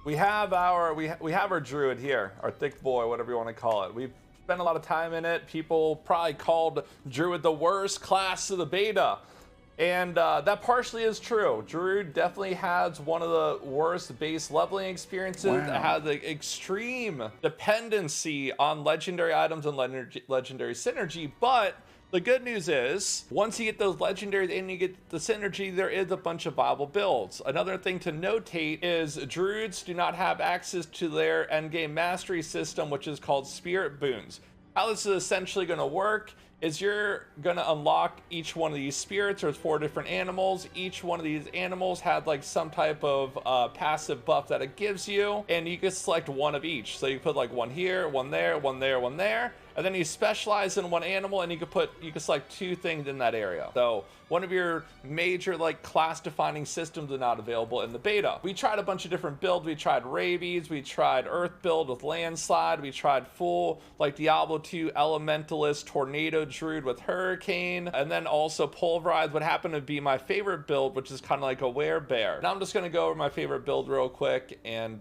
we have our druid here, our thick boy, whatever you want to call it. We've spent a lot of time in it. People probably called druid the worst class of the beta, and that partially is true. Druid definitely has one of the worst base leveling experiences. Wow. It has an extreme dependency on legendary items and legendary synergy, but the good news is, once you get those legendaries and you get the synergy, there is a bunch of viable builds. Another thing to notate is druids do not have access to their endgame mastery system, which is called spirit boons. How this is essentially going to work is you're going to unlock each one of these spirits. There's 4 different animals. Each one of these animals had like some type of passive buff that it gives you, and you can select one of each. So you put like one here, one there, one there, one there, and then you specialize in one animal, and you can select 2 things in that area. So one of your major like class defining systems is not available in the beta. We tried a bunch of different builds. We tried rabies, we tried earth build with landslide, we tried full like Diablo II elementalist tornado druid with hurricane, and then also pulverize, what happened to be my favorite build, which is kind of like a werebear. Now I'm just going to go over my favorite build real quick and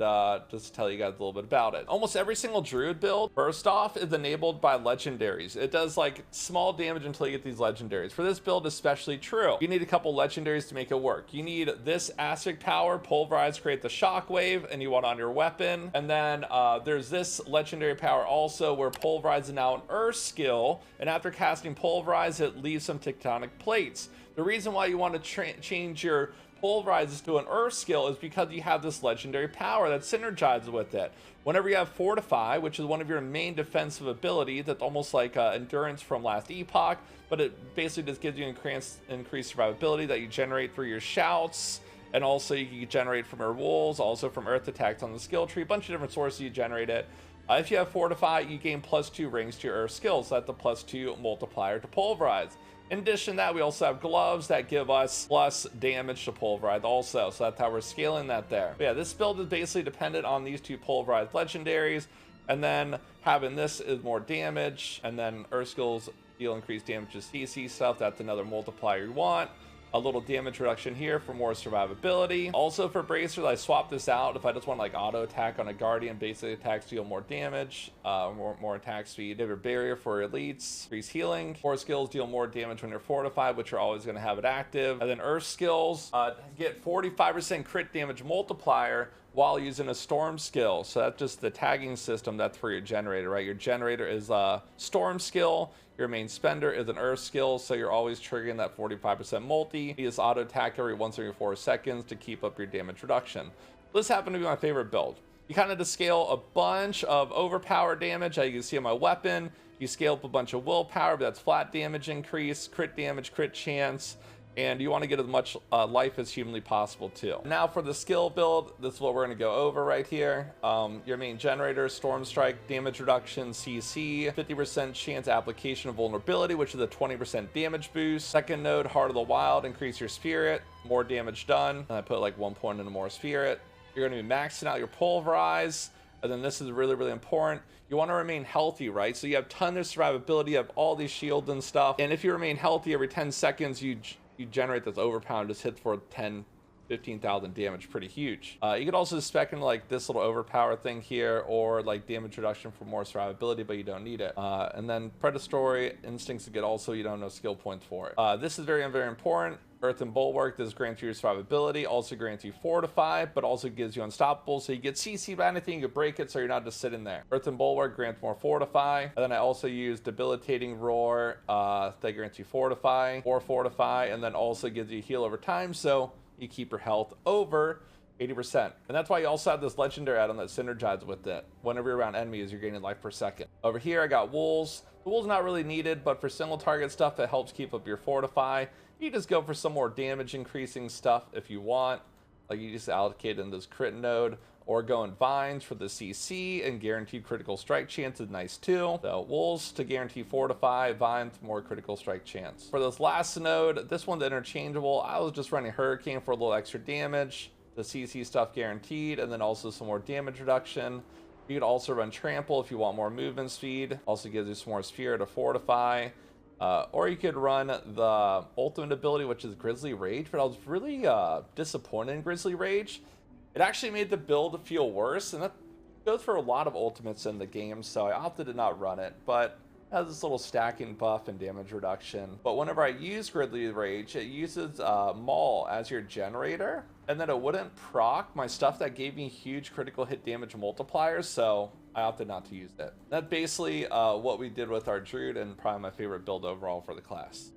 just tell you guys a little bit about it. Almost every single druid build, first off, is enabled by legendaries. It does like small damage until you get these legendaries. For this build especially true, you need a couple legendaries to make it work. You need this acidic power, pulverize, create the shockwave, and you want on your weapon. And then there's this legendary power also, where pulverize is now an earth skill, and after casting pulverize, it leaves some tectonic plates. The reason why you want to change your pulverizes to an earth skill is because you have this legendary power that synergizes with it. Whenever you have fortify, which is one of your main defensive abilities, that's almost like endurance from last epoch, but it basically just gives you increased survivability that you generate through your shouts, and also you can generate from your wolves, also from earth attacks on the skill tree. A bunch of different sources you generate it. If you have fortify, you gain +2 rings to your earth skills, so that's the +2 multiplier to pulverize. In addition to that, we also have gloves that give us plus damage to pulverize also, so that's how we're scaling that there. But yeah, this build is basically dependent on these 2 pulverized legendaries, and then having this is more damage, and then earth skills deal increased damage to CC stuff. That's another multiplier you want. A little damage reduction here for more survivability. Also for bracers, I swapped this out if I just want like auto attack on a guardian. Basic attacks deal more damage, more attack speed. They have a barrier for elites, increase healing. 4 skills deal more damage when you're fortified, which you're always going to have it active. And then earth skills get 45% crit damage multiplier while using a storm skill. So that's just the tagging system. That's for your generator, right? Your generator is a storm skill. Your main spender is an earth skill, so you're always triggering that 45% multi. You just auto attack every once every 4 seconds to keep up your damage reduction. This happened to be my favorite build. You kind of just scale a bunch of overpower damage, as you can see on my weapon. You scale up a bunch of willpower, but that's flat damage increase, crit damage, crit chance, and you want to get as much life as humanly possible too. Now for the skill build, this is what we're going to go over right here. Your main generator, storm strike, damage reduction, CC, 50% chance application of vulnerability, which is a 20% damage boost. Second node, heart of the wild, increase your spirit, more damage done. And I put like 1 point into more spirit. You're going to be maxing out your pulverize. And then this is really, really important. You want to remain healthy, right? So you have tons of survivability, you have all these shields and stuff. And if you remain healthy, every 10 seconds, you generate this overpower and just hits for 15,000 damage. Pretty huge. You could also spec in like this little overpower thing here, or like damage reduction for more survivability, but you don't need it. And then predatory instincts to get also, you don't know skill points for it. This is very, very important. Earth and bulwark, this grants you your survivability, also grants you fortify, but also gives you unstoppable, so you get CC by anything, you can break it, so you're not just sitting there. Earth and bulwark grants more fortify, and then I also use debilitating roar that grants you fortify, or fortify, and then also gives you heal over time, so you keep your health over 80%. And that's why you also have this legendary add-on that synergizes with it. Whenever you're around enemies, you're gaining life per second. Over here, I got wolves. The wolves not really needed, but for single target stuff, it helps keep up your fortify. You just go for some more damage increasing stuff if you want. Like you just allocate in this crit node, or go in vines for the CC and guaranteed critical strike chance is nice too. So wolves to guarantee fortify, vines more critical strike chance. For this last node, this one's interchangeable. I was just running hurricane for a little extra damage. The CC stuff guaranteed, and then also some more damage reduction. You could also run trample if you want more movement speed. Also gives you some more spirit to fortify. Or you could run the ultimate ability, which is Grizzly Rage, but I was really disappointed in Grizzly Rage. it actually made the build feel worse, and that goes for a lot of ultimates in the game, so I opted to not run it, but it has this little stacking buff and damage reduction. But whenever I use Gridley Rage, it uses Maul as your generator, and then it wouldn't proc my stuff that gave me huge critical hit damage multipliers, so I opted not to use it. That's basically what we did with our Druid, and probably my favorite build overall for the class.